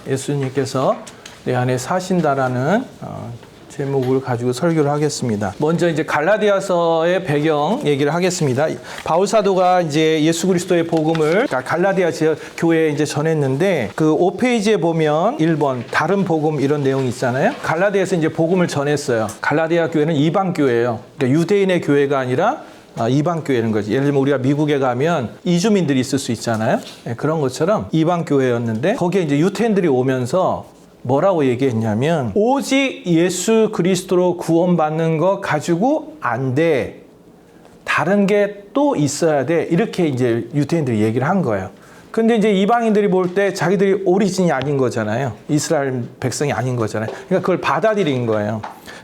예수님께서 내 안에 사신다라는 제목을 가지고 설교를 하겠습니다. 먼저 이제 갈라디아서의 배경 얘기를 하겠습니다. 바울 사도가 이제 예수 그리스도의 복음을 갈라디아 교회에 이제 전했는데 그 5페이지에 보면 1번 다른 복음 이런 내용이 있잖아요. 갈라디아에서 이제 복음을 전했어요. 갈라디아 교회는 이방 교회예요. 그러니까 유대인의 교회가 아니라 이방 교회는 거지. 예를 들면 우리가 미국에 가면 이주민들이 있을 수 있잖아요. 그런 것처럼 이방 교회였는데 거기에 이제 유태인들이 오면서 뭐라고 얘기했냐면 오직 예수 그리스도로 구원받는 거 가지고 안 돼. 다른 게 또 있어야 돼. 이렇게 이제 유태인들이 얘기를 한 거예요. 근데 이제 이방인들이 볼 때 자기들이 오리진이 아닌 거잖아요. 이스라엘 백성이 아닌 거잖아요. 그러니까 그걸 받아들인 거예요.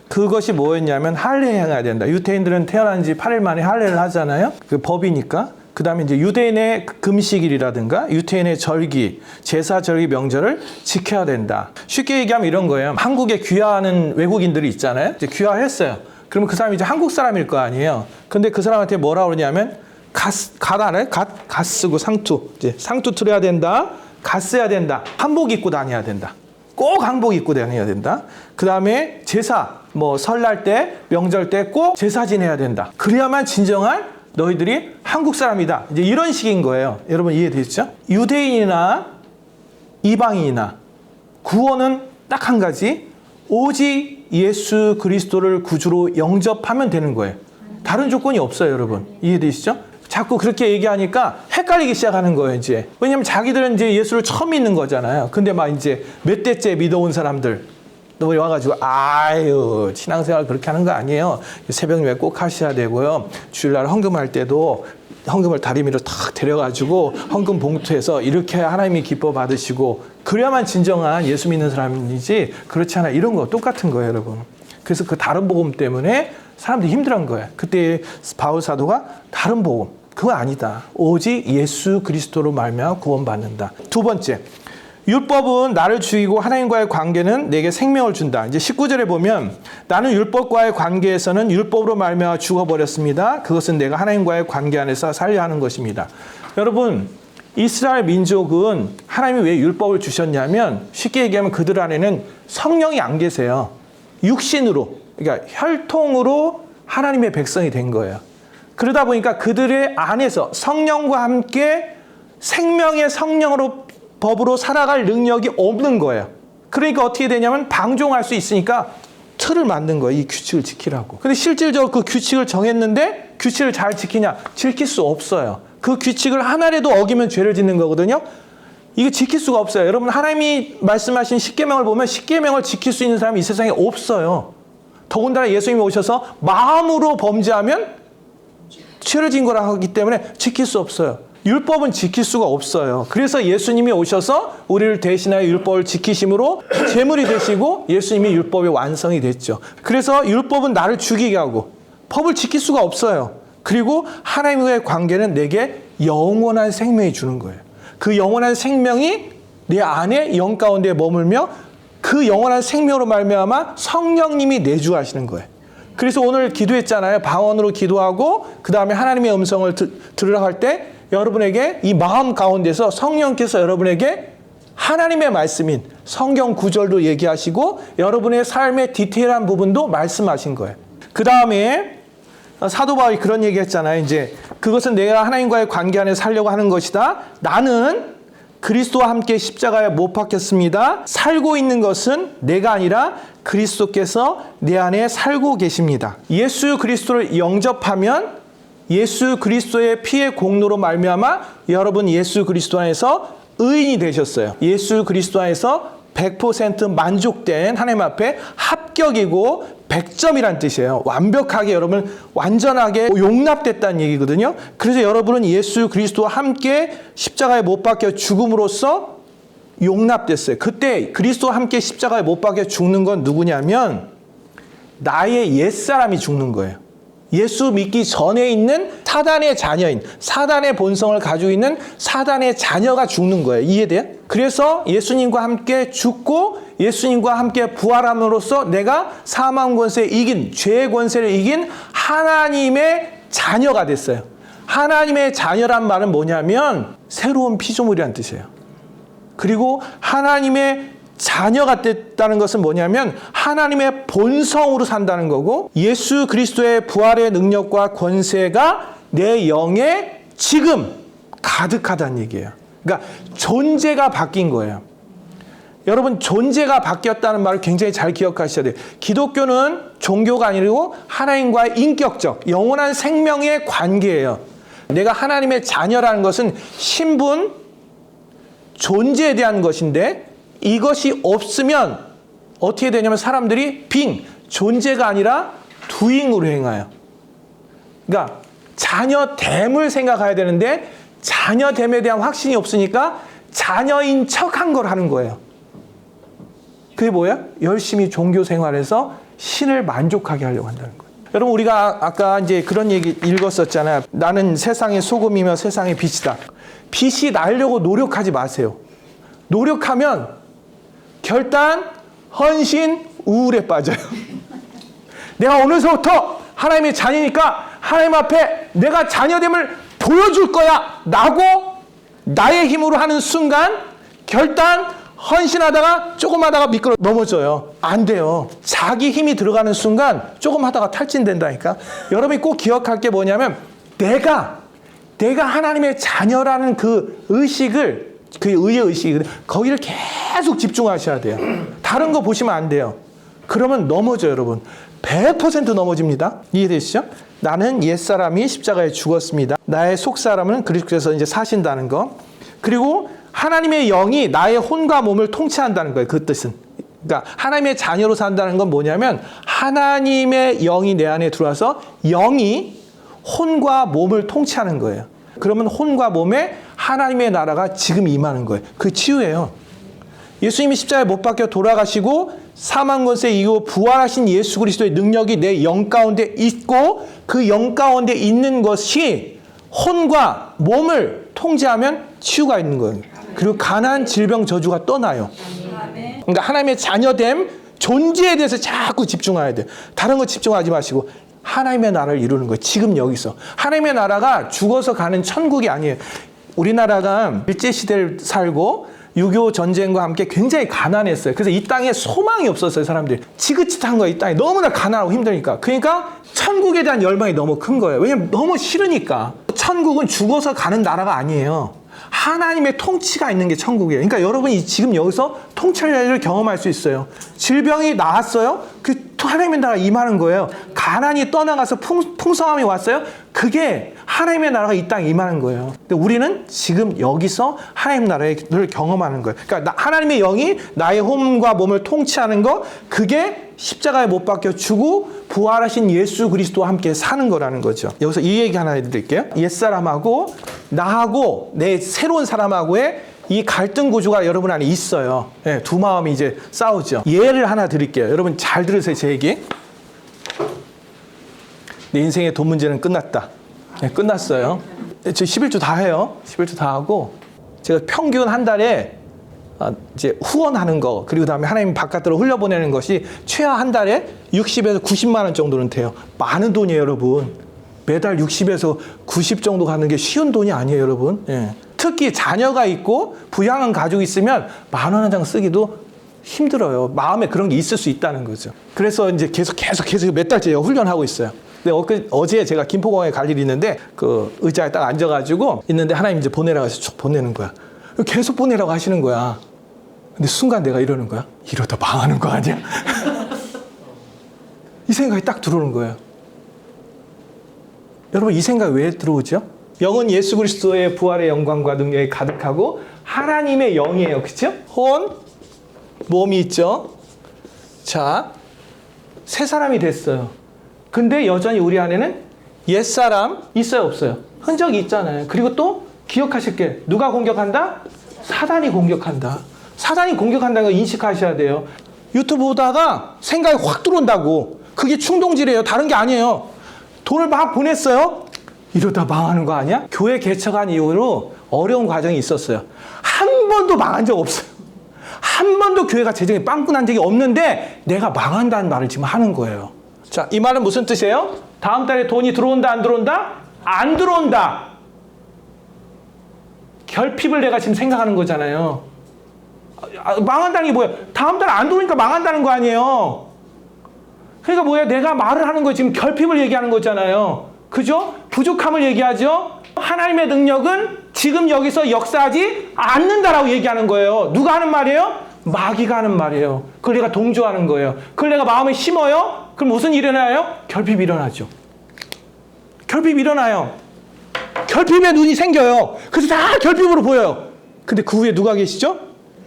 그것이 뭐였냐면 할례해야 된다. 유태인들은 태어난 지 8일 만에 할례를 하잖아요. 그 법이니까. 그 다음에 이제 유대인의 금식일이라든가 유태인의 절기, 제사 절기 명절을 지켜야 된다. 쉽게 얘기하면 이런 거예요. 한국에 귀화하는 외국인들이 있잖아요. 이제 귀화했어요. 그러면 그 사람이 이제 한국 사람일 거 아니에요. 근데 그 사람한테 뭐라고 그러냐면 갓 알아요? 갓 쓰고 상투. 이제 상투 틀어야 된다. 갓 써야 된다. 한복 입고 다녀야 된다. 꼭 한복 입고 다녀야 된다. 그 다음에 제사, 뭐 설날 때, 명절 때 꼭 제사 지내야 된다. 그래야만 진정한 너희들이 한국 사람이다. 이제 이런 식인 거예요. 여러분 이해되시죠? 유대인이나 이방인이나 구원은 딱 한 가지. 오직 예수 그리스도를 구주로 영접하면 되는 거예요. 다른 조건이 없어요, 여러분. 이해되시죠? 자꾸 그렇게 얘기하니까 헷갈리기 시작하는 거예요, 이제. 왜냐면 자기들은 이제 예수를 처음 믿는 거잖아요. 근데 막 이제 몇 대째 믿어온 사람들 너무 와가지고 아유 신앙생활 그렇게 하는 거 아니에요. 새벽 예배 꼭 하셔야 되고요. 주일날 헌금할 때도 헌금을 다리미로 탁 데려가지고 헌금 봉투에서 이렇게 하나님이 기뻐 받으시고 그래야만 진정한 예수 믿는 사람이지 그렇지 않아. 이런 거 똑같은 거예요, 여러분. 그래서 그 다른 복음 때문에 사람들이 힘들어한 거예요. 그때 바울 사도가 다른 복음 그거 아니다. 오직 예수 그리스도로 말미암아 구원받는다. 두 번째, 율법은 나를 죽이고 하나님과의 관계는 내게 생명을 준다. 이제 19절에 보면 나는 율법과의 관계에서는 율법으로 말미암아 죽어버렸습니다. 그것은 내가 하나님과의 관계 안에서 살려 하는 것입니다. 여러분, 이스라엘 민족은 하나님이 왜 율법을 주셨냐면 쉽게 얘기하면 그들 안에는 성령이 안 계세요. 육신으로, 그러니까 혈통으로 하나님의 백성이 된 거예요. 그러다 보니까 그들의 안에서 성령과 함께 생명의 성령으로 법으로 살아갈 능력이 없는 거예요. 그러니까 어떻게 되냐면 방종할 수 있으니까 틀을 만든 거예요. 이 규칙을 지키라고. 근데 실질적으로 그 규칙을 정했는데 규칙을 잘 지키냐? 지킬 수 없어요. 그 규칙을 하나라도 어기면 죄를 짓는 거거든요. 이거 지킬 수가 없어요. 여러분 하나님이 말씀하신 십계명을 보면 십계명을 지킬 수 있는 사람이 이 세상에 없어요. 더군다나 예수님이 오셔서 마음으로 범죄하면 죄를 진 거라 하기 때문에 지킬 수 없어요. 율법은 지킬 수가 없어요. 그래서 예수님이 오셔서 우리를 대신하여 율법을 지키심으로 제물이 되시고 예수님이 율법의 완성이 됐죠. 그래서 율법은 나를 죽이게 하고 법을 지킬 수가 없어요. 그리고 하나님과의 관계는 내게 영원한 생명이 주는 거예요. 그 영원한 생명이 내 안에 영 가운데 머물며 그 영원한 생명으로 말미암아 성령님이 내주하시는 거예요. 그래서 오늘 기도했잖아요. 방언으로 기도하고 그 다음에 하나님의 음성을 들으러 갈 때 여러분에게 이 마음 가운데서 성령께서 여러분에게 하나님의 말씀인 성경 구절도 얘기하시고 여러분의 삶의 디테일한 부분도 말씀하신 거예요. 그 다음에 사도 바울이 그런 얘기 했잖아요. 이제 그것은 내가 하나님과의 관계 안에 살려고 하는 것이다. 나는 그리스도와 함께 십자가에 못 박혔습니다. 살고 있는 것은 내가 아니라 그리스도께서 내 안에 살고 계십니다. 예수 그리스도를 영접하면 예수 그리스도의 피의 공로로 말미암아 여러분 예수 그리스도 안에서 의인이 되셨어요. 예수 그리스도 안에서 100% 만족된 하나님 앞에 합격이고 100점이란 뜻이에요. 완벽하게 여러분 완전하게 용납됐다는 얘기거든요. 그래서 여러분은 예수 그리스도와 함께 십자가에 못 박혀 죽음으로써 용납됐어요. 그때 그리스도와 함께 십자가에 못 박혀 죽는 건 누구냐면 나의 옛사람이 죽는 거예요. 예수 믿기 전에 있는 사단의 자녀인, 사단의 본성을 가지고 있는 사단의 자녀가 죽는 거예요. 이해돼요? 그래서 예수님과 함께 죽고 예수님과 함께 부활함으로써 내가 사망 권세를 이긴, 죄의 권세를 이긴 하나님의 자녀가 됐어요. 하나님의 자녀란 말은 뭐냐면 새로운 피조물이란 뜻이에요. 그리고 하나님의 자녀가 됐다는 것은 뭐냐면 하나님의 본성으로 산다는 거고 예수 그리스도의 부활의 능력과 권세가 내 영에 지금 가득하다는 얘기예요. 그러니까 존재가 바뀐 거예요. 여러분 존재가 바뀌었다는 말을 굉장히 잘 기억하셔야 돼요. 기독교는 종교가 아니고 하나님과의 인격적 영원한 생명의 관계예요. 내가 하나님의 자녀라는 것은 신분, 존재에 대한 것인데 이것이 없으면 어떻게 되냐면 사람들이 존재가 아니라 doing으로 행해요. 그러니까 자녀됨을 생각해야 되는데 자녀됨에 대한 확신이 없으니까 자녀인 척한 걸 하는 거예요. 그게 뭐야? 열심히 종교 생활에서 신을 만족하게 하려고 한다는 거예요. 여러분 우리가 아까 이제 그런 얘기 읽었었잖아요. 나는 세상의 소금이며 세상의 빛이다. 빛이 나려고 노력하지 마세요. 노력하면 결단, 헌신, 우울에 빠져요. 내가 오늘서부터 하나님의 자녀니까 하나님 앞에 내가 자녀됨을 보여줄 거야 라고 나의 힘으로 하는 순간 결단, 헌신하다가 조금 하다가 미끄러 넘어져요. 안 돼요. 자기 힘이 들어가는 순간 조금 하다가 탈진된다니까. 여러분이 꼭 기억할 게 뭐냐면 내가 하나님의 자녀라는 그 의식을 그 의의 의식 거기를 계속 집중하셔야 돼요. 다른 거 보시면 안 돼요. 그러면 넘어져요, 여러분. 100% 넘어집니다. 이해되시죠? 나는 옛사람이 십자가에 죽었습니다. 나의 속사람은 그리스도께서 이제 사신다는 거. 그리고 하나님의 영이 나의 혼과 몸을 통치한다는 거예요. 그 뜻은. 그러니까 하나님의 자녀로 산다는 건 뭐냐면 하나님의 영이 내 안에 들어와서 영이 혼과 몸을 통치하는 거예요. 그러면 혼과 몸에 하나님의 나라가 지금 임하는 거예요. 그 치유예요. 예수님이 십자가에 못 박혀 돌아가시고 사망 권세 이후 부활하신 예수 그리스도의 능력이 내 영 가운데 있고 그 영 가운데 있는 것이 혼과 몸을 통제하면 치유가 있는 거예요. 그리고 가난, 질병, 저주가 떠나요. 그러니까 하나님의 자녀됨, 존재에 대해서 자꾸 집중해야 돼요. 다른 거 집중하지 마시고 하나님의 나라를 이루는 거예요. 지금 여기서. 하나님의 나라가 죽어서 가는 천국이 아니에요. 우리나라가 일제시대를 살고 6.25 전쟁과 함께 굉장히 가난했어요. 그래서 이 땅에 소망이 없었어요, 사람들이. 지긋지긋한 거예요, 이 땅이. 너무나 가난하고 힘드니까. 그러니까 천국에 대한 열망이 너무 큰 거예요. 왜냐면 너무 싫으니까. 천국은 죽어서 가는 나라가 아니에요. 하나님의 통치가 있는 게 천국이에요. 그러니까 여러분이 지금 여기서 통찰을 경험할 수 있어요. 질병이 나았어요? 그 하나님의 나라가 임하는 거예요. 가난이 떠나가서 풍성함이 왔어요? 그게 하나님의 나라가 이 땅에 임하는 거예요. 근데 우리는 지금 여기서 하나님 나라를 경험하는 거예요. 그러니까 하나님의 영이 나의 혼과 몸을 통치하는 거, 그게 십자가에 못 박혀 죽고 부활하신 예수 그리스도와 함께 사는 거라는 거죠. 여기서 이 얘기 하나 해드릴게요. 옛사람하고 나하고 내 새로운 사람하고의 이 갈등 구조가 여러분 안에 있어요. 네, 두 마음이 이제 싸우죠. 예를 하나 드릴게요. 여러분 잘 들으세요, 제 얘기. 내 인생의 돈 문제는 끝났다. 네, 끝났어요. 저 11주 다 해요. 11주 다 하고 제가 평균 한 달에 이제 후원하는 거, 그리고 다음에 하나님 바깥으로 흘려보내는 것이 최하 한 달에 60에서 90만 원 정도는 돼요. 많은 돈이에요, 여러분. 매달 60에서 90 정도 가는 게 쉬운 돈이 아니에요, 여러분. 예. 특히 자녀가 있고 부양한 가족이 있으면 10,000원 한 장 쓰기도 힘들어요. 마음에 그런 게 있을 수 있다는 거죠. 그래서 이제 계속 몇 달째 훈련하고 있어요. 근데 어제 제가 김포공항에 갈 일이 있는데 그 의자에 딱 앉아가지고 있는데 하나님 이제 보내라고 해서 쭉 보내는 거야. 계속 보내라고 하시는 거야. 근데 순간 내가 이러는 거야. 이러다 망하는 거 아니야? 이 생각이 딱 들어오는 거예요. 여러분 이 생각이 왜 들어오죠? 영은 예수 그리스도의 부활의 영광과 능력이 가득하고 하나님의 영이에요. 그렇죠? 혼, 몸이 있죠. 자, 새 사람이 됐어요. 근데 여전히 우리 안에는 옛사람 있어요, 없어요? 흔적이 있잖아요. 그리고 또 기억하실 게 누가 공격한다? 사단이 공격한다. 사단이 공격한다는 거 인식하셔야 돼요. 유튜브 보다가 생각이 확 들어온다고. 그게 충동질이에요. 다른 게 아니에요. 돈을 막 보냈어요. 이러다 망하는 거 아니야? 교회 개척한 이후로 어려운 과정이 있었어요. 한 번도 망한 적 없어요. 한 번도 교회가 재정이 빵꾸난 적이 없는데 내가 망한다는 말을 지금 하는 거예요. 자, 이 말은 무슨 뜻이에요? 다음 달에 돈이 들어온다, 안 들어온다? 안 들어온다. 결핍을 내가 지금 생각하는 거잖아요. 망한다는 게 뭐예요? 다음 달 안 들어오니까 망한다는 거 아니에요. 그러니까 뭐예요? 내가 말을 하는 거 지금 결핍을 얘기하는 거잖아요. 그죠? 부족함을 얘기하죠. 하나님의 능력은 지금 여기서 역사하지 않는다라고 얘기하는 거예요. 누가 하는 말이에요? 마귀가 하는 말이에요. 그걸 내가 동조하는 거예요. 그걸 내가 마음에 심어요? 그럼 무슨 일이 일어나요? 결핍이 일어나죠. 결핍이 일어나요. 결핍에 눈이 생겨요. 그래서 다 결핍으로 보여요. 근데 그 위에 누가 계시죠?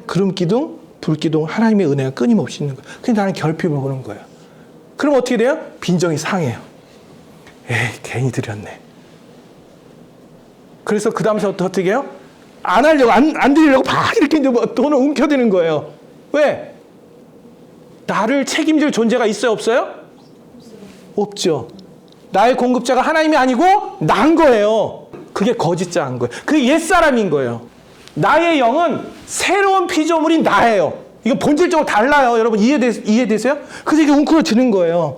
구름기둥, 불기둥, 하나님의 은혜가 끊임없이 있는 거예요. 근데 나는 결핍을 보는 거예요. 그럼 어떻게 돼요? 빈정이 상해요. 에이, 괜히 드렸네. 그래서 그 다음에 어떻게 해요? 안 하려고, 안 드리려고 막 이렇게 이제 돈을 움켜드는 거예요. 왜? 나를 책임질 존재가 있어요, 없어요? 없죠. 나의 공급자가 하나님이 아니고 난 거예요. 그게 거짓자인 거예요. 그게 옛사람인 거예요. 나의 영은 새로운 피조물인 나예요. 이거 본질적으로 달라요. 여러분 이해되세요? 그래서 이게 웅크러지는 거예요.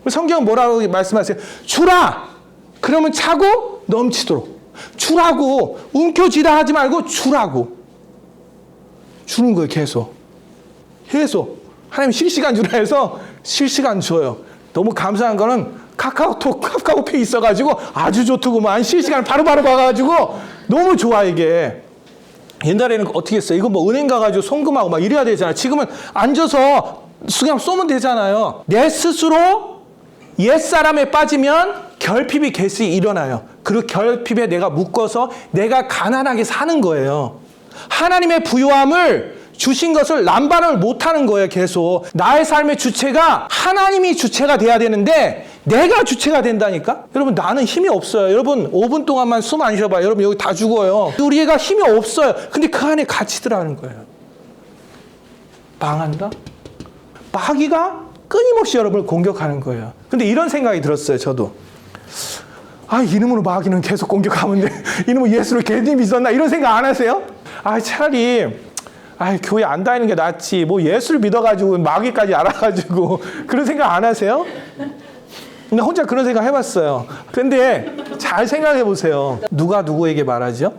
성경은 뭐라고 말씀하세요? 주라! 그러면 차고 넘치도록. 주라고. 움켜쥐다 하지 말고 주라고. 주는 거예요, 계속. 계속. 하나님 실시간 주라 해서 실시간 줘요. 너무 감사한 거는 카카오페이 있어가지고 아주 좋더구만. 실시간 바로바로 봐가지고 너무 좋아, 이게. 옛날에는 어떻게 했어요? 이거 뭐 은행 가가지고 송금하고 막 이래야 되잖아요. 지금은 앉아서 그냥 쏘면 되잖아요. 내 스스로 옛사람에 빠지면 결핍이 계속 일어나요. 그리고 결핍에 내가 묶어서 내가 가난하게 사는 거예요. 하나님의 부요함을 주신 것을 남발을 못하는 거예요. 계속 나의 삶의 주체가 하나님이 주체가 돼야 되는데 내가 주체가 된다니까. 여러분, 나는 힘이 없어요. 여러분 5분 동안만 숨 안 쉬어봐요. 여러분 여기 다 죽어요. 우리가 힘이 없어요. 근데 그 안에 갇히더라는 거예요. 망한다? 마귀가 끊임없이 여러분을 공격하는 거예요. 근데 이런 생각이 들었어요. 저도. 이놈으로 마귀는 계속 공격하면 돼. 이놈은 예수를 괜히 믿었나? 이런 생각 안 하세요? 차라리 교회 안 다니는 게 낫지. 뭐 예수를 믿어가지고 마귀까지 알아가지고 그런 생각 안 하세요? 근데 혼자 그런 생각 해봤어요. 근데 잘 생각해 보세요. 누가 누구에게 말하죠?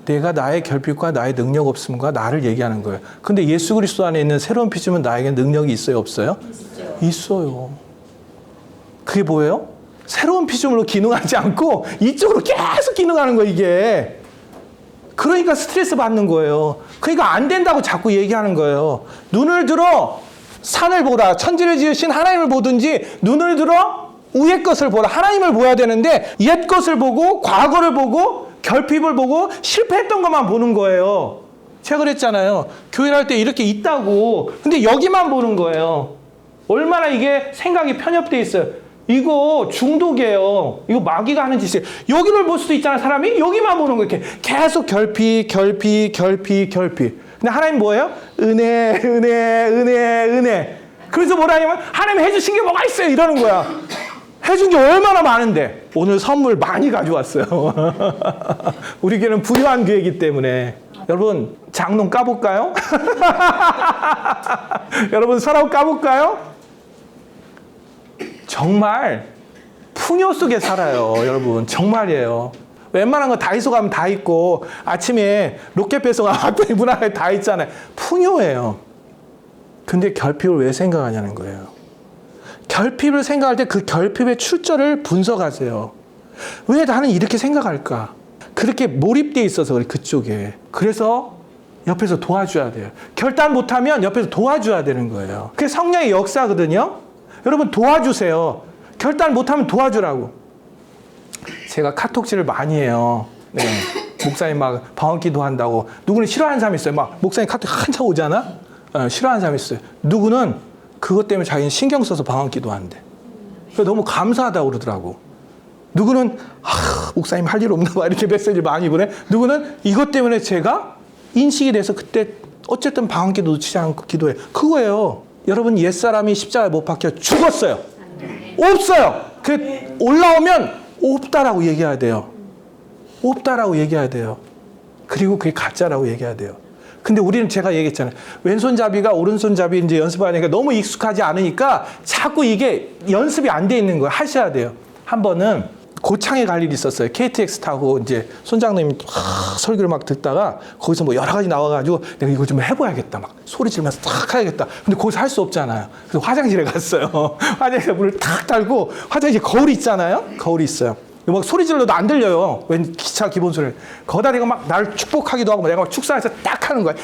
내가 나의 결핍과 나의 능력 없음과 나를 얘기하는 거예요. 근데 예수 그리스도 안에 있는 새로운 피조물은 나에게 능력이 있어요, 없어요? 있어요. 그게 뭐예요? 새로운 피조물로 기능하지 않고 이쪽으로 계속 기능하는 거예요, 이게. 그러니까 스트레스 받는 거예요. 그러니까 안 된다고 자꾸 얘기하는 거예요. 눈을 들어 산을 보라. 천지를 지으신 하나님을 보든지 눈을 들어 위의 것을 보라. 하나님을 보아야 되는데 옛 것을 보고 과거를 보고 결핍을 보고 실패했던 것만 보는 거예요. 제가 그랬잖아요. 교회를 할 때 이렇게 있다고. 근데 여기만 보는 거예요. 얼마나 이게 생각이 편협돼 있어요. 이거 중독이에요. 이거 마귀가 하는 짓이에요. 여기를 볼 수도 있잖아요. 사람이 여기만 보는 거예요. 이렇게 계속 결핍. 근데 하나님 뭐예요? 은혜. 그래서 뭐라 하냐면 하나님 해주신 게 뭐가 있어요? 이러는 거야. 해준 게 얼마나 많은데. 오늘 선물 많이 가져왔어요. 우리 교회는 부유한 교회이기 때문에. 여러분 장롱 까볼까요? 여러분 서랍 까볼까요? 정말 풍요 속에 살아요. 여러분 정말이에요. 웬만한 거 다이소 가면 다 있고 아침에 로켓 배송 왔더니 문 앞에 다 있잖아요. 풍요예요. 근데 결핍을 왜 생각하냐는 거예요. 결핍을 생각할 때 그 결핍의 출처를 분석하세요. 왜 나는 이렇게 생각할까? 그렇게 몰입되어 있어서 그래, 그쪽에. 그래서 옆에서 도와줘야 돼요. 결단 못하면 옆에서 도와줘야 되는 거예요. 그게 성령의 역사거든요. 여러분 도와주세요. 결단 못하면 도와주라고. 제가 카톡질을 많이 해요. 네. 목사님 막 방언기도 한다고. 누구는 싫어하는 사람이 있어요. 막 목사님 카톡 한참 오잖아. 싫어하는 사람이 있어요. 누구는 그것 때문에 자기는 신경 써서 방언기도 한대. 너무 감사하다고 그러더라고. 누구는 목사님 할 일 없나 봐 이렇게 메시지를 많이 보내. 누구는 이것 때문에 제가 인식이 돼서 그때 어쨌든 방언기도 놓치지 않고 기도해. 그거예요. 여러분 옛사람이 십자가에 못 박혀 죽었어요. 없어요. 그 올라오면 없다라고 얘기해야 돼요. 없다라고 얘기해야 돼요. 그리고 그게 가짜라고 얘기해야 돼요. 근데 우리는 제가 얘기했잖아요. 왼손잡이가 오른손잡이 이제 연습하니까 너무 익숙하지 않으니까 자꾸 이게 연습이 안 돼 있는 거예요. 하셔야 돼요. 한 번은 고창에 갈 일이 있었어요. KTX 타고 이제 손장님이 설교를 막 듣다가 거기서 뭐 여러 가지 나와가지고 내가 이거 좀 해봐야겠다. 막 소리 지르면서 탁 해야겠다. 근데 거기서 할 수 없잖아요. 그래서 화장실에 갔어요. 화장실에 문을 탁 달고 화장실 거울이 있잖아요. 거울이 있어요. 막 소리 질러도 안 들려요. 웬 기차 기본 소리를. 거기다 내가 막 나를 축복하기도 하고 내가 막 축사해서 딱 하는 거야.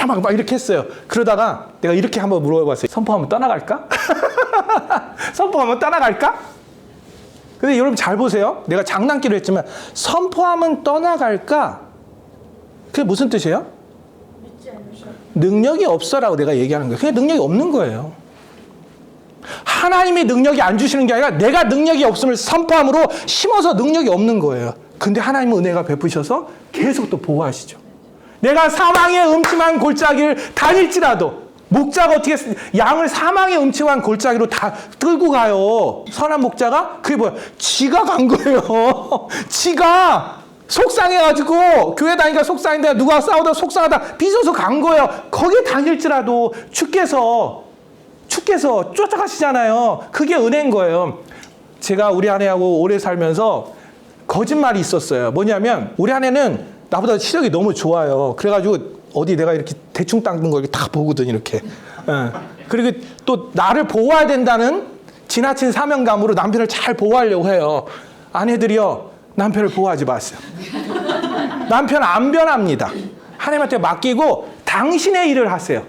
막 이렇게 했어요. 그러다가 내가 이렇게 한번 물어봤어요. 선포하면 떠나갈까? 선포하면 떠나갈까? 근데 여러분 잘 보세요. 내가 장난기로 했지만 선포하면 떠나갈까? 그게 무슨 뜻이에요? 능력이 없어라고 내가 얘기하는 거예요. 그게 능력이 없는 거예요. 하나님이 능력이 안 주시는 게 아니라 내가 능력이 없음을 선포함으로 심어서 능력이 없는 거예요. 근데 하나님은 은혜가 베푸셔서 계속 또 보호하시죠. 내가 사망의 음침한 골짜기를 다닐지라도 목자가 어떻게 양을 사망의 음침한 골짜기로 다 끌고 가요. 선한 목자가 그게 뭐야? 지가 간 거예요. 지가 속상해가지고 교회 다니니까 속상한데 누가 싸우다 속상하다 빚어서 간 거예요. 거기에 다닐지라도 주께서 쫓아가시잖아요. 그게 은혜인 거예요. 제가 우리 아내하고 오래 살면서 거짓말이 있었어요. 뭐냐면 우리 아내는 나보다 시력이 너무 좋아요. 그래가지고 어디 내가 이렇게 대충 닦는 거 이렇게 다 보거든 이렇게. 그리고 또 나를 보호해야 된다는 지나친 사명감으로 남편을 잘 보호하려고 해요. 아내들이요, 남편을 보호하지 마세요. 남편 안 변합니다. 하나님한테 맡기고 당신의 일을 하세요.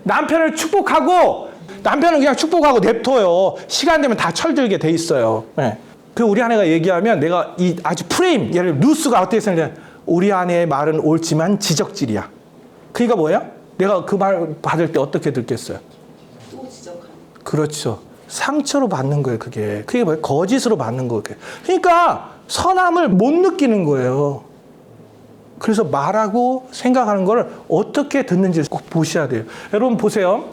남편을 축복하고 남편은 그냥 축복하고 냅둬요. 시간 되면 다 철들게 돼 있어요. 그 우리 아내가 얘기하면 내가 이 아주 프레임, 예를 들어 뉴스가 어떻게 생각해? 우리 아내의 말은 옳지만 지적질이야. 그러니까 뭐예요? 내가 그 말 받을 때 어떻게 듣겠어요? 또 지적하는. 그렇죠. 상처로 받는 거예요, 그게. 그게 뭐예요? 거짓으로 받는 거예요. 그러니까 선함을 못 느끼는 거예요. 그래서 말하고 생각하는 걸 어떻게 듣는지 꼭 보셔야 돼요. 여러분 보세요.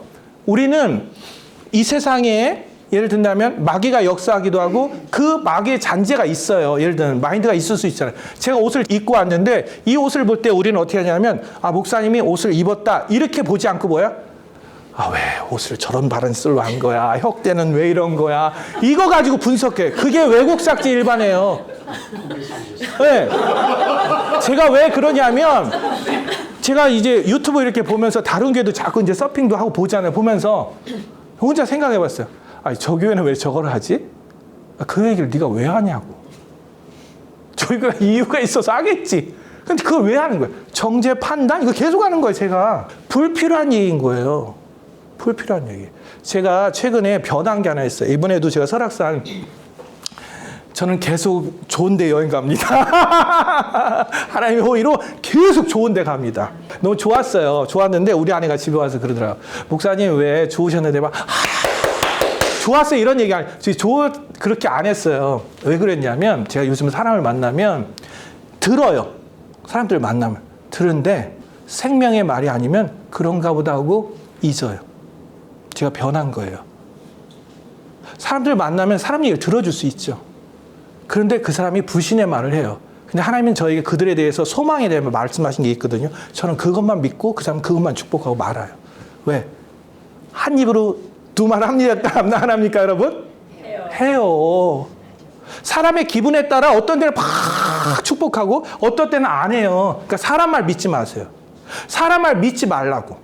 우리는 이 세상에 예를 든다면 마귀가 역사하기도 하고 그 마귀의 잔재가 있어요. 예를 들면 마인드가 있을 수 있잖아요. 제가 옷을 입고 왔는데 이 옷을 볼 때 우리는 어떻게 하냐면 목사님이 옷을 입었다 이렇게 보지 않고 뭐야? 왜 옷을 저런 바른스로 한 거야? 혁대는 왜 이런 거야? 이거 가지고 분석해. 그게 왜곡 삭제 일반이에요. 네. 제가 왜 그러냐면 제가 이제 유튜브 이렇게 보면서 다른 교회도 자꾸 이제 서핑도 하고 보잖아요. 보면서 혼자 생각해 봤어요. 저 교회는 왜 저걸 하지? 그 얘기를 네가 왜 하냐고. 저희가 이유가 있어서 하겠지. 근데 그걸 왜 하는 거예요? 정죄 판단? 이거 계속 하는 거예요, 제가. 불필요한 얘기인 거예요. 불필요한 얘기. 제가 최근에 변한 게 하나 있어요. 이번에도 제가 설악산 저는 계속 좋은 데 여행 갑니다. 하나님의 호의로 계속 좋은 데 갑니다. 너무 좋았어요. 좋았는데 우리 아내가 집에 와서 그러더라고요. 목사님 왜 좋으셨는데 막 좋았어요 이런 얘기 아니에요. 그렇게 안 했어요. 왜 그랬냐면 제가 요즘 사람을 만나면 들어요. 사람들 만나면 들은데 생명의 말이 아니면 그런가 보다 하고 잊어요. 제가 변한 거예요. 사람들 만나면 사람 얘기를 들어줄 수 있죠. 그런데 그 사람이 불신의 말을 해요. 근데 하나님은 저에게 그들에 대해서 소망에 대해 말씀하신 게 있거든요. 저는 그것만 믿고 그 사람 그것만 축복하고 말아요. 왜? 한 입으로 두 말 합니까? 안 합니까, 여러분? 해요. 사람의 기분에 따라 어떤 때는 팍 축복하고 어떤 때는 안 해요. 그러니까 사람 말 믿지 마세요. 사람 말 믿지 말라고.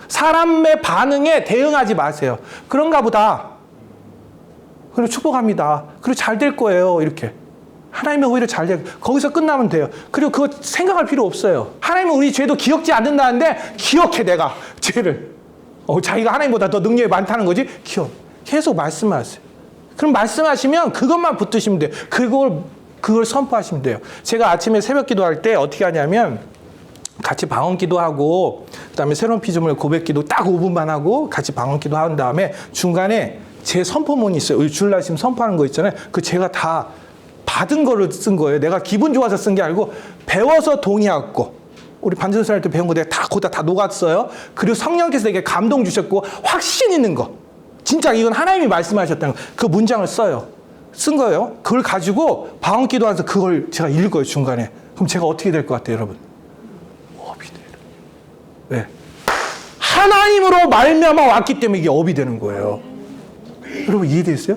사람의 반응에 대응하지 마세요. 그런가 보다. 그리고 축복합니다. 그리고 잘 될 거예요. 이렇게. 하나님의 오히려 잘 될, 거기서 끝나면 돼요. 그리고 그거 생각할 필요 없어요. 하나님은 우리 죄도 기억지 않는다는데 기억해, 내가 죄를. 자기가 하나님보다 더 능력이 많다는 거지? 계속 말씀하세요. 그럼 말씀하시면 그것만 붙드시면 돼요. 그걸 선포하시면 돼요. 제가 아침에 새벽 기도할 때 어떻게 하냐면 같이 방언 기도하고 그다음에 새로운 피조물 고백 기도 딱 5분만 하고 같이 방언 기도한 다음에 중간에 제 선포문이 있어요. 주일날 선포하는 거 있잖아요. 그 제가 다 받은 거를 쓴 거예요. 내가 기분 좋아서 쓴 게 아니고 배워서 동의하고 우리 반전설 때 배운 거 내가 다 거기다 다 녹았어요. 그리고 성령께서 내게 감동 주셨고 확신 있는 거. 진짜 이건 하나님이 말씀하셨다는 거. 그 문장을 써요. 쓴 거예요. 그걸 가지고 방언 기도하면서 그걸 제가 읽어요, 중간에. 그럼 제가 어떻게 될 것 같아요, 여러분? 업이 돼요. 왜? 하나님으로 말미암아 왔기 때문에 이게 업이 되는 거예요. 여러분 이해되세요?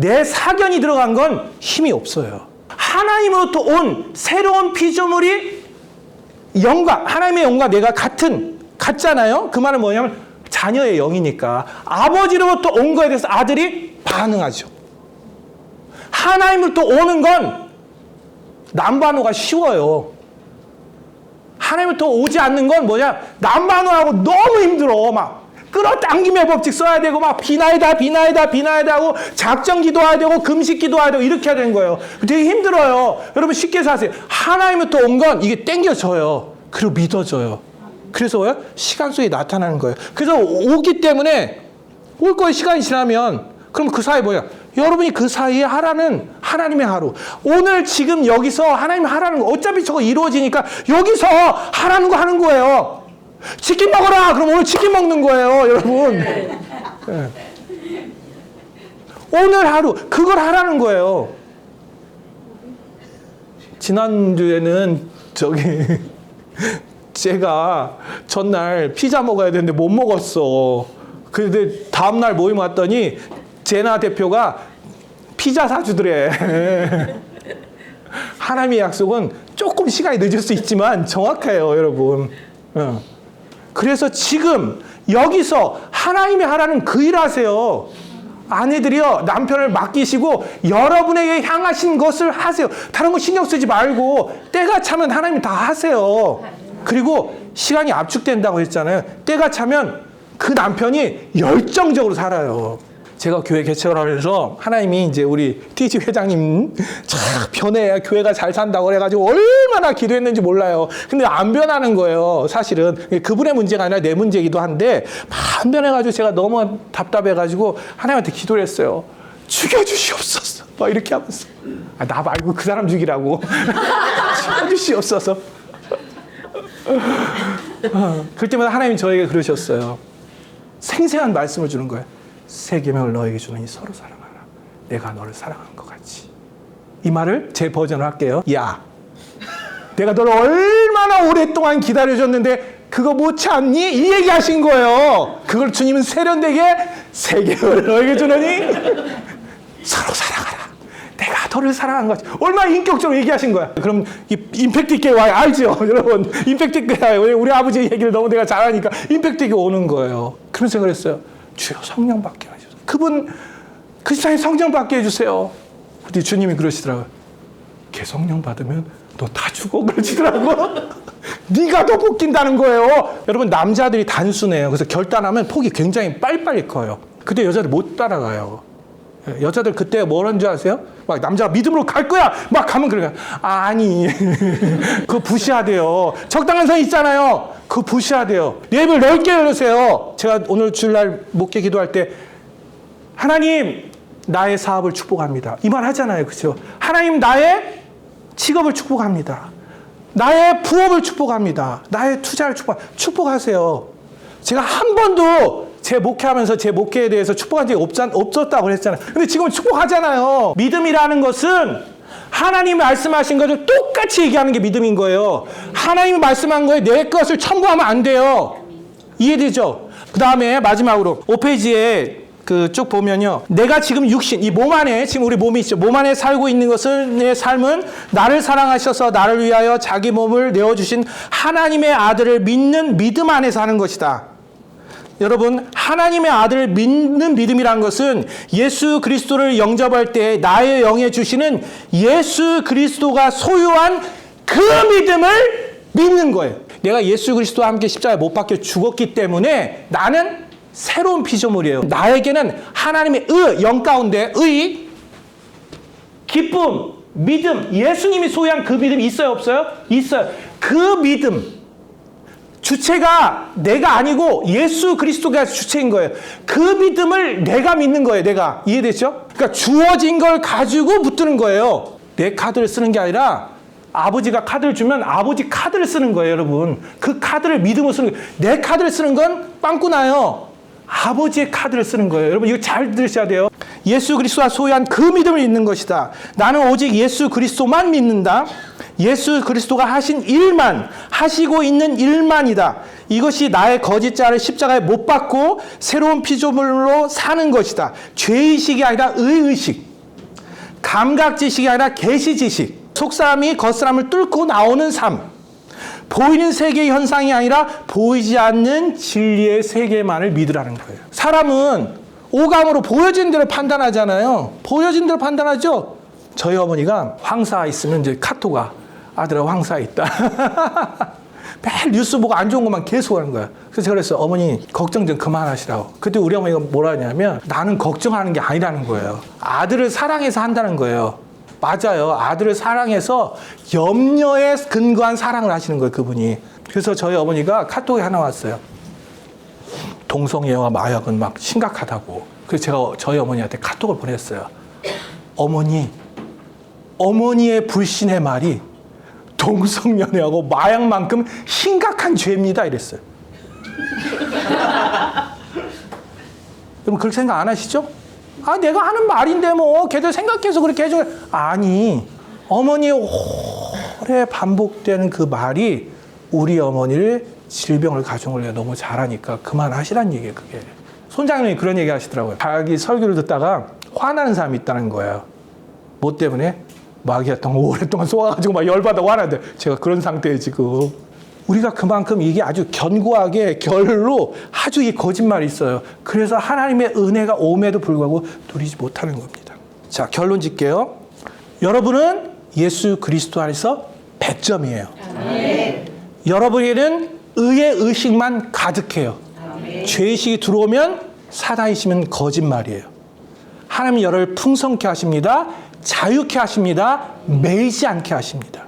내 사견이 들어간 건 힘이 없어요. 하나님으로부터 온 새로운 피조물이 영과, 하나님의 영과 내가 같잖아요. 그 말은 뭐냐면 자녀의 영이니까 아버지로부터 온 거에 대해서 아들이 반응하죠. 하나님으로부터 오는 건 남반호가 쉬워요. 하나님부터 오지 않는 건 뭐냐? 남반호하고 너무 힘들어. 막 끌어당김의 법칙 써야 되고 막 비나이다 하고 작정 기도해야 되고 금식 기도해야 되고 이렇게 해야 되는 거예요. 되게 힘들어요. 여러분 쉽게 사세요. 하나님부터 온 건 이게 땡겨져요. 그리고 믿어져요. 그래서 뭐야? 시간 속에 나타나는 거예요. 그래서 오기 때문에 올 거예요. 시간이 지나면. 그럼 그 사이에 뭐야? 여러분이 그 사이에 하라는 하나님의 하루. 오늘 지금 여기서 하나님 하라는 거 어차피 저거 이루어지니까 여기서 하라는 거 하는 거예요. 치킨 먹어라. 그럼 오늘 치킨 먹는 거예요, 여러분. 네. 오늘 하루 그걸 하라는 거예요. 지난주에는 제가 전날 피자 먹어야 되는데 못 먹었어. 근데 다음날 모임 왔더니 제나 대표가 피자 사주더래. 하나님의 약속은 조금 시간이 늦을 수 있지만 정확해요, 여러분. 그래서 지금 여기서 하나님이 하라는 그 일 하세요. 아내들이요, 남편을 맡기시고 여러분에게 향하신 것을 하세요. 다른 거 신경 쓰지 말고 때가 차면 하나님이 다 하세요. 그리고 시간이 압축된다고 했잖아요. 때가 차면 그 남편이 열정적으로 살아요. 제가 교회 개척을 하면서 하나님이 이제 우리 TG 회장님 참 변해야 교회가 잘 산다고 그래가지고 얼마나 기도했는지 몰라요. 근데 안 변하는 거예요. 사실은 그분의 문제가 아니라 내 문제이기도 한데 안 변해가지고 제가 너무 답답해가지고 하나님한테 기도를 했어요. 죽여주시옵소서. 막 이렇게 하면서 나 말고 그 사람 죽이라고. 죽여주시옵소서. 그럴 때마다 하나님이 저에게 그러셨어요. 생생한 말씀을 주는 거예요. 새 계명을 너에게 주노니 서로 사랑하라. 내가 너를 사랑한 것 같이. 이 말을 제 버전으로 할게요. 야, 내가 너를 얼마나 오랫동안 기다려줬는데 그거 못 참니? 이 얘기 하신 거예요. 그걸 주님은 세련되게 새 계명을 너에게 주노니 서로 사랑하라. 내가 너를 사랑한 것 같이. 얼마나 인격적으로 얘기하신 거야. 그럼 임팩트 있게 와요. 알죠? 여러분 임팩트 있게 와요. 우리 아버지 얘기를 너무 내가 잘하니까 임팩트 있게 오는 거예요. 그러면서 그랬어요. 주여 성령 받게 해주세요. 그분 그 세상에 성령 받게 해주세요. 근데 주님이 그러시더라고요. 걔 성령 받으면 너 다 죽어 그러시더라고. 네가 더 뽑힌다는 거예요. 여러분 남자들이 단순해요. 그래서 결단하면 폭이 굉장히 빨리빨리 커요. 근데 여자들 못 따라가요. 여자들 그때 뭐라는 줄 아세요? 막 남자가 믿음으로 갈 거야. 막 가면 그래요. 아니 그거 부시하대요. 적당한 선 있잖아요. 그거 부시하대요. 내 입을 넓게 열으세요. 제가 오늘 주일날 목회 기도할 때 하나님 나의 사업을 축복합니다. 이 말 하잖아요. 그렇죠? 하나님 나의 직업을 축복합니다. 나의 부업을 축복합니다. 나의 투자를 축복하세요. 제가 한 번도 제 목회하면서 제 목회에 대해서 축복한 적이 없었다고 그랬잖아요. 근데 지금 축복하잖아요. 믿음이라는 것은 하나님이 말씀하신 것을 똑같이 얘기하는 게 믿음인 거예요. 하나님이 말씀한 거에 내 것을 첨부하면 안 돼요. 이해되죠? 그 다음에 마지막으로 5페이지에 쭉 보면요. 내가 지금 육신, 이 몸 안에, 지금 우리 몸이 있죠. 몸 안에 살고 있는 것은 내 삶은 나를 사랑하셔서 나를 위하여 자기 몸을 내어주신 하나님의 아들을 믿는 믿음 안에 사는 것이다. 여러분 하나님의 아들을 믿는 믿음이란 것은 예수 그리스도를 영접할 때 나의 영에 주시는 예수 그리스도가 소유한 그 믿음을 믿는 거예요. 내가 예수 그리스도와 함께 십자가에 못 박혀 죽었기 때문에 나는 새로운 피조물이에요. 나에게는 하나님의 영 가운데 의, 기쁨, 믿음, 예수님이 소유한 그 믿음이 있어요 없어요? 있어요. 그 믿음 주체가 내가 아니고 예수 그리스도가 주체인 거예요. 그 믿음을 내가 믿는 거예요. 내가. 이해되죠? 그러니까 주어진 걸 가지고 붙드는 거예요. 내 카드를 쓰는 게 아니라 아버지가 카드를 주면 아버지 카드를 쓰는 거예요. 여러분 그 카드를 믿음으로 쓰는 거예요. 내 카드를 쓰는 건 빵꾸나요. 아버지의 카드를 쓰는 거예요. 여러분 이거 잘 들으셔야 돼요. 예수 그리스도가 소유한 그 믿음을 믿는 것이다. 나는 오직 예수 그리스도만 믿는다. 예수 그리스도가 하신 일만, 하시고 있는 일만이다. 이것이 나의 거짓자를 십자가에 못 박고 새로운 피조물로 사는 것이다. 죄의식이 아니라 의의식. 감각 지식이 아니라 계시 지식. 속사람이 겉사람을 뚫고 나오는 삶. 보이는 세계의 현상이 아니라 보이지 않는 진리의 세계만을 믿으라는 거예요. 사람은 오감으로 보여진 대로 판단하잖아요. 보여진 대로 판단하죠. 저희 어머니가 황사 있으면 이제 카톡아, 아들아 황사 있다. 매일 뉴스 보고 안 좋은 것만 계속 하는 거야. 그래서 제가 그랬어요. 어머니 걱정 좀 그만하시라고. 그때 우리 어머니가 뭐라 하냐면 나는 걱정하는 게 아니라는 거예요. 아들을 사랑해서 한다는 거예요. 맞아요. 아들을 사랑해서 염려에 근거한 사랑을 하시는 거예요. 그분이. 그래서 저희 어머니가 카톡이 하나 왔어요. 동성애와 마약은 막 심각하다고. 그래서 제가 저희 어머니한테 카톡을 보냈어요. 어머니의 불신의 말이 동성연애하고 마약만큼 심각한 죄입니다. 이랬어요. 여러분 그렇게 생각 안 하시죠? 아, 내가 하는 말인데 뭐 걔들 생각해서 그렇게 해줘. 아니, 어머니의 오래 반복되는 그 말이 우리 어머니를 질병을 가중을 해 너무 잘하니까 그만하시란 얘기예요. 그게. 손장님이 그런 얘기 하시더라고요. 자기 설교를 듣다가 화나는 사람이 있다는 거예요. 뭐 때문에? 마귀가 오랫동안 쏘아가지고 막 열받아 화나는데 제가 그런 상태예요 지금. 우리가 그만큼 이게 아주 견고하게 결로 아주 이 거짓말이 있어요. 그래서 하나님의 은혜가 옴에도 불구하고 누리지 못하는 겁니다. 자, 결론 짓게요. 여러분은 예수 그리스도 안에서 100점이에요. 여러분에게는 의의 의식만 가득해요. 죄의식이 들어오면 사단이시면 거짓말이에요. 하나님이 여러분을 풍성케 하십니다. 자유케 하십니다. 매이지 않게 하십니다.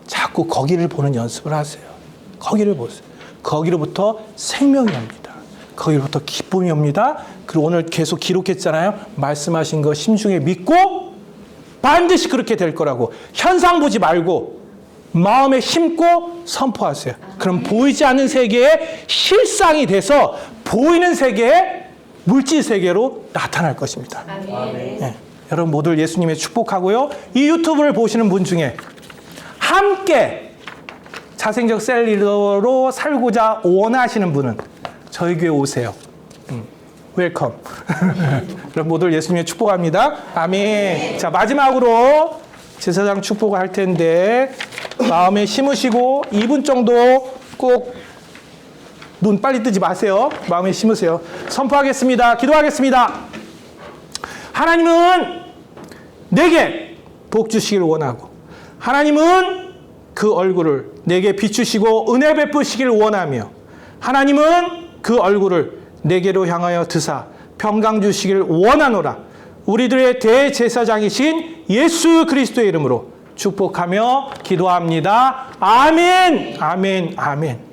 자꾸 거기를 보는 연습을 하세요. 거기를 보세요. 거기로부터 생명이 옵니다. 거기로부터 기쁨이 옵니다. 그리고 오늘 계속 기록했잖아요. 말씀하신 거 심중에 믿고 반드시 그렇게 될 거라고. 현상 보지 말고 마음에 심고 선포하세요. 그럼 보이지 않는 세계에 실상이 돼서 보이는 세계에 물질 세계로 나타날 것입니다. 네. 여러분 모두 예수님의 축복하고요. 이 유튜브를 보시는 분 중에 함께 자생적 셀리더로 살고자 원하시는 분은 저희 교회 오세요. 웰컴. 여러분 모두 예수님의 축복합니다. 아멘. 자, 마지막으로 제사장 축복을 할 텐데 마음에 심으시고 2분 정도 꼭 눈 빨리 뜨지 마세요. 마음에 심으세요. 선포하겠습니다. 기도하겠습니다. 하나님은 내게 복 주시길 원하고 하나님은 그 얼굴을 내게 비추시고 은혜 베푸시길 원하며 하나님은 그 얼굴을 내게로 향하여 드사 평강 주시길 원하노라. 우리들의 대제사장이신 예수 그리스도의 이름으로 축복하며 기도합니다. 아멘. 아멘. 아멘.